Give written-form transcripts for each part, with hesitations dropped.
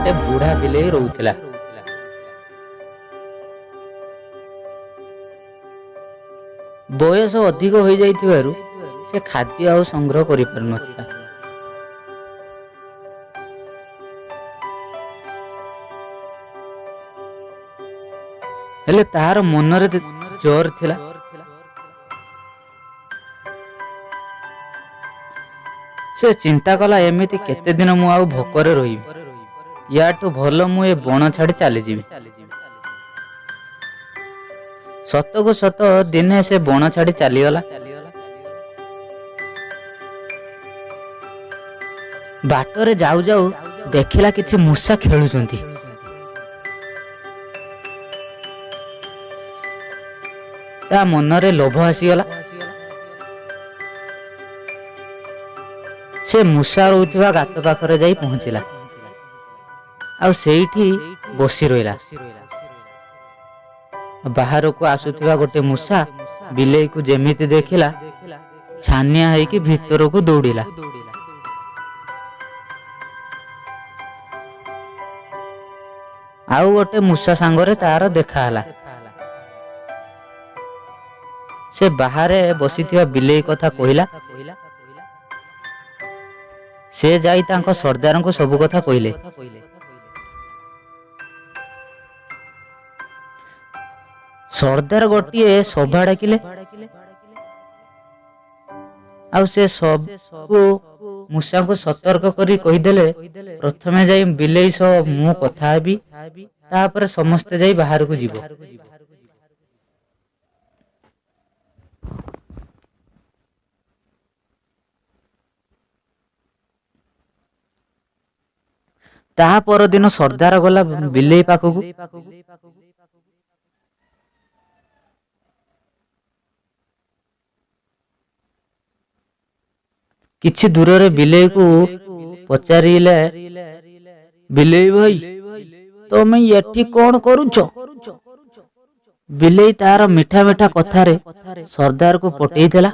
गोटे बुढ़ा बिलेई रोउथिला। बयस अधिक हो जाइथिबारु से खाद्य आउ संग्रह करि पारुनथिला। हेले तार मनरे जोर थिला। से चिंता कला एमिति केते दिन मु आउ भोकरे रहिबि, याठु भल मु ए बण छाड़ी चली जीवि। सतको सत दिने से बण छाड़ी चलीगला। बाटरे जाऊ जाऊ देखिला किछि मूषा खेलुचंती। ता मनरे लोभ आसीगला। से मूषा रोउथिबा गात पाखरे जाई पहुंचिला आ सेठी बसी रहिला। बाहर को आसुथिबा गोटे मूषा बिलेई को जेमिति देखिला छानिया हेकी भीतर को दौड़िला। आउ गोटे मूषा सांगरे तार देखाला। से बाहरे बसीथिबा बिलेई कथा कहिला। से जाई तांको सरदार को सब कथा कहिले। सरदार गोटे सभा डाकिले आ से सब मूषा को सतर्क करी कहीदेले प्रथमे जाई बिलेई सो मु कथा हेबी, तापर समस्ते जाई बाहर को जीवो। ता पर दिन सरदार गला बिलेई पाखकू। किछि दूर रे बिलेई को पचारिले, बिलेई भाई तमे एठी कोन करूछ? बिलेई तार मिठा मिठा कथारे सरदार को पटेई देला।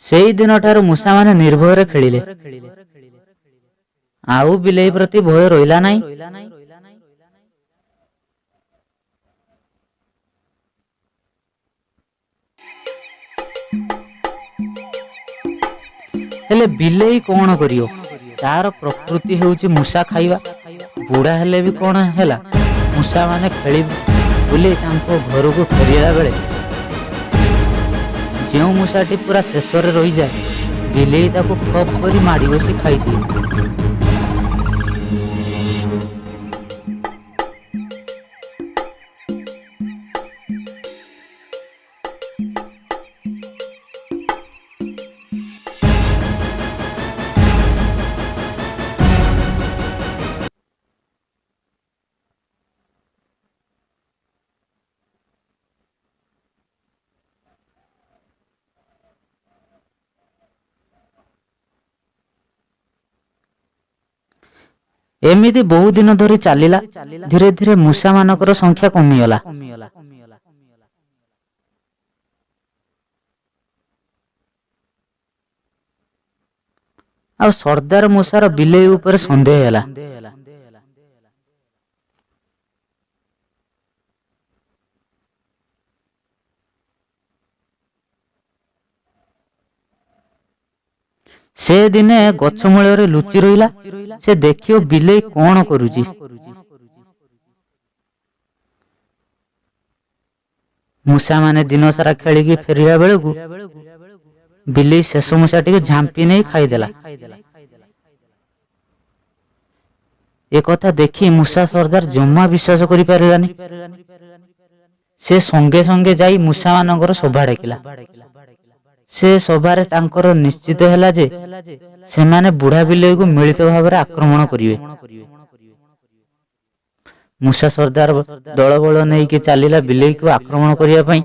सेई दिन ठार मूषा माने निर्भय खेलिले। आउ बिलेई प्रति भय रहिला नाही। हेले बिलेई कोन करियो? तार प्रकृति हेउची मूषा खाइबा। बुढ़ा हेले भी कोन हेला, मूषा माने खेली बुली तांको घर को फेरिला बेले जो मूषाटी पूरा शेष रही जाए, बिलेई ताको खप करी माड़ी बसी खाई दिए। एमिति बहु दिन धरी चलिला। धीरे धीरे मूषा मानकर संख्या कमिगला। आ सरदार मूषार बिलेई ऊपर संदेह हैला। से दिने गछ मूल लुचि रहिला। से देखियो बिलेई कोन करूची। मूषा माने दिन सारा खेलिकी फेरिया बेलू बिलेई शेष मूषा टी झांपी नहीं खाईदेला। एक कथा देखी मूषा सरदार जमा विश्वास करि पारिलानी। से संगे संगे जाई मूषा मानकर सभा डाकिला। से सभारे तांकर निश्चित हैला जे सेमाने बुढ़ा बिलेई को मिलित भाव में आक्रमण करिवे। मूषा सरदार दल बल नहीं कि चलिला बिलेई को आक्रमण करिया पई।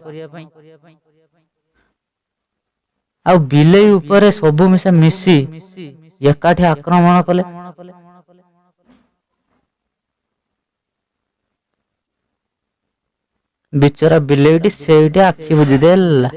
आ बिलेई ऊपर सबु मिसा मिसी एकाठी आक्रमण कले। ବିଚରା ବିଲେଇଟି ସେଇଠି ଆଖି ବୁଜି ଦେଲା।